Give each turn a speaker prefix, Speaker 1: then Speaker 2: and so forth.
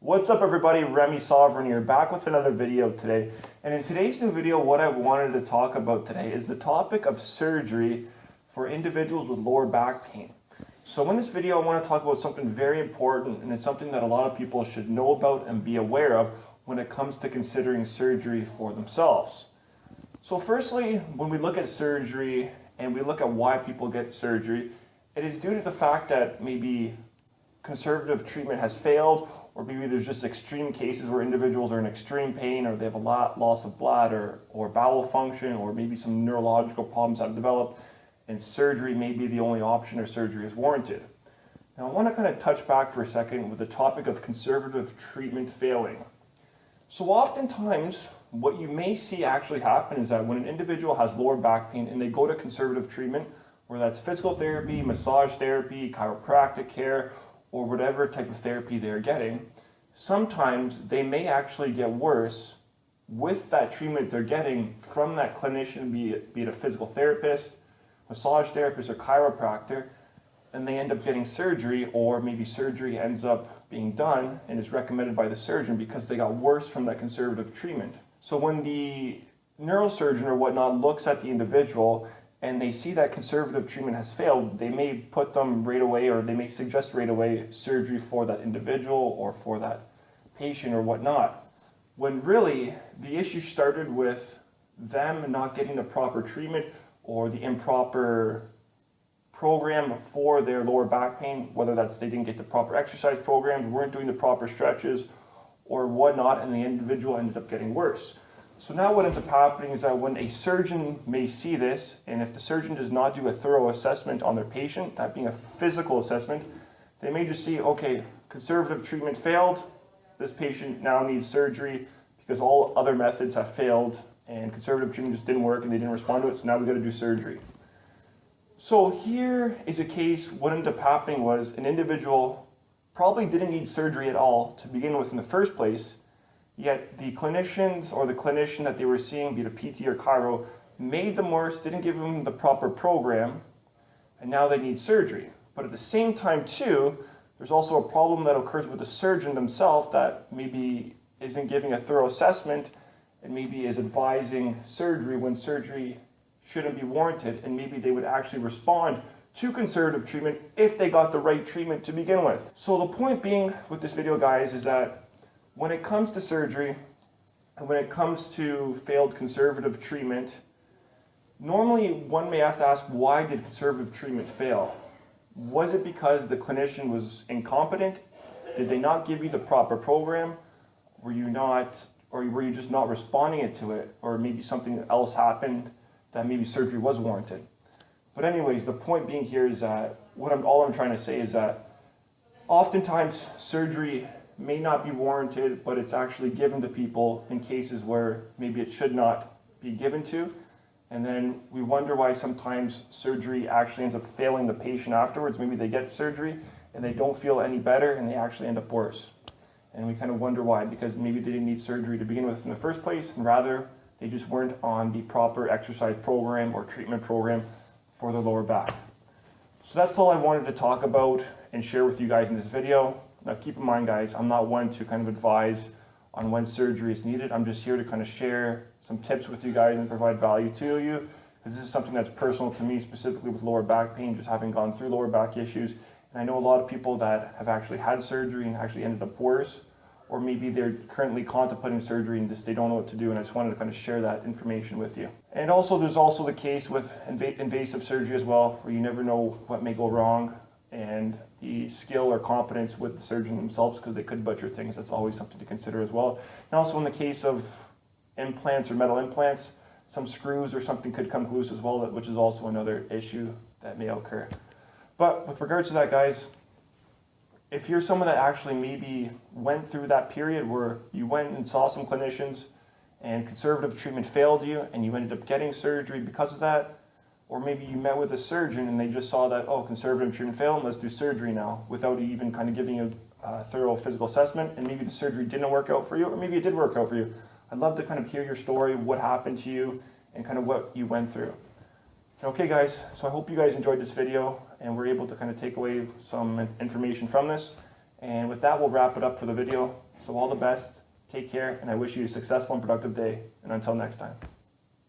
Speaker 1: What's up everybody, Remy Sovereign here, back with another video today. And in today's new video, what I wanted to talk about today is the topic of surgery for individuals with lower back pain. So in this video, I want to talk about something very important, and it's something that a lot of people should know about and be aware of when it comes to considering surgery for themselves. So firstly, when we look at surgery and we look at why people get surgery, it is due to the fact that maybe conservative treatment has failed, or maybe there's just extreme cases where individuals are in extreme pain, or they have a loss of bladder or bowel function, or maybe some neurological problems have developed, and surgery may be the only option, or surgery is warranted. Now I want to kind of touch back for a second with the topic of conservative treatment failing. So oftentimes, what you may see actually happen is that when an individual has lower back pain and they go to conservative treatment, whether that's physical therapy, massage therapy, chiropractic care, or whatever type of therapy they're getting, sometimes they may actually get worse with that treatment they're getting from that clinician, be it a physical therapist, massage therapist, or chiropractor, and they end up getting surgery, or maybe surgery ends up being done and is recommended by the surgeon because they got worse from that conservative treatment. So when the neurosurgeon or whatnot looks at the individual and they see that conservative treatment has failed, they may put them right away, or they may suggest right away surgery for that individual or for that patient or whatnot. When really the issue started with them not getting the proper treatment or the improper program for their lower back pain, whether that's they didn't get the proper exercise programs, weren't doing the proper stretches or whatnot, and the individual ended up getting worse. So now what ends up happening is that when a surgeon may see this, and if the surgeon does not do a thorough assessment on their patient, that being a physical assessment, they may just see, okay, conservative treatment failed, this patient now needs surgery because all other methods have failed and conservative treatment just didn't work and they didn't respond to it, so now we got to do surgery. So here is a case, what ended up happening was an individual probably didn't need surgery at all to begin with in the first place, yet the clinicians or the clinician that they were seeing, be it a PT or chiro, made them worse, didn't give them the proper program, and now they need surgery. But at the same time too, there's also a problem that occurs with the surgeon themselves that maybe isn't giving a thorough assessment and maybe is advising surgery when surgery shouldn't be warranted, and maybe they would actually respond to conservative treatment if they got the right treatment to begin with. So the point being with this video, guys, is that when it comes to surgery and when it comes to failed conservative treatment, normally one may have to ask, why did conservative treatment fail? Was it because the clinician was incompetent? Did they not give you the proper program? Were you just not responding to it? Or maybe something else happened that maybe surgery was warranted? But anyways, the point being here is that all I'm trying to say is that oftentimes surgery may not be warranted, but it's actually given to people in cases where maybe it should not be given to. And then we wonder why sometimes surgery actually ends up failing the patient afterwards. Maybe they get surgery and they don't feel any better and they actually end up worse. And we kind of wonder why, because maybe they didn't need surgery to begin with in the first place, and rather they just weren't on the proper exercise program or treatment program for their lower back. So that's all I wanted to talk about and share with you guys in this video. Now keep in mind, guys, I'm not one to kind of advise on when surgery is needed. I'm just here to kind of share some tips with you guys and provide value to you, because this is something that's personal to me, specifically with lower back pain, just having gone through lower back issues. And I know a lot of people that have actually had surgery and actually ended up worse, or maybe they're currently contemplating surgery and just they don't know what to do, and I just wanted to kind of share that information with you. And also there's also the case with invasive surgery as well, where you never know what may go wrong, and the skill or competence with the surgeon themselves, because they could butcher things. That's always something to consider as well. And also in the case of implants or metal implants, some screws or something could come loose as well, which is also another issue that may occur. But with regards to that, guys, if you're someone that actually maybe went through that period where you went and saw some clinicians and conservative treatment failed you and you ended up getting surgery because of that, or maybe you met with a surgeon and they just saw that, oh, conservative treatment failed, let's do surgery now, without even kind of giving you a thorough physical assessment, and maybe the surgery didn't work out for you, or maybe it did work out for you. I'd love to kind of hear your story, what happened to you, and kind of what you went through. Okay guys, so I hope you guys enjoyed this video and were able to kind of take away some information from this. And with that, we'll wrap it up for the video. So all the best, take care, and I wish you a successful and productive day. And until next time.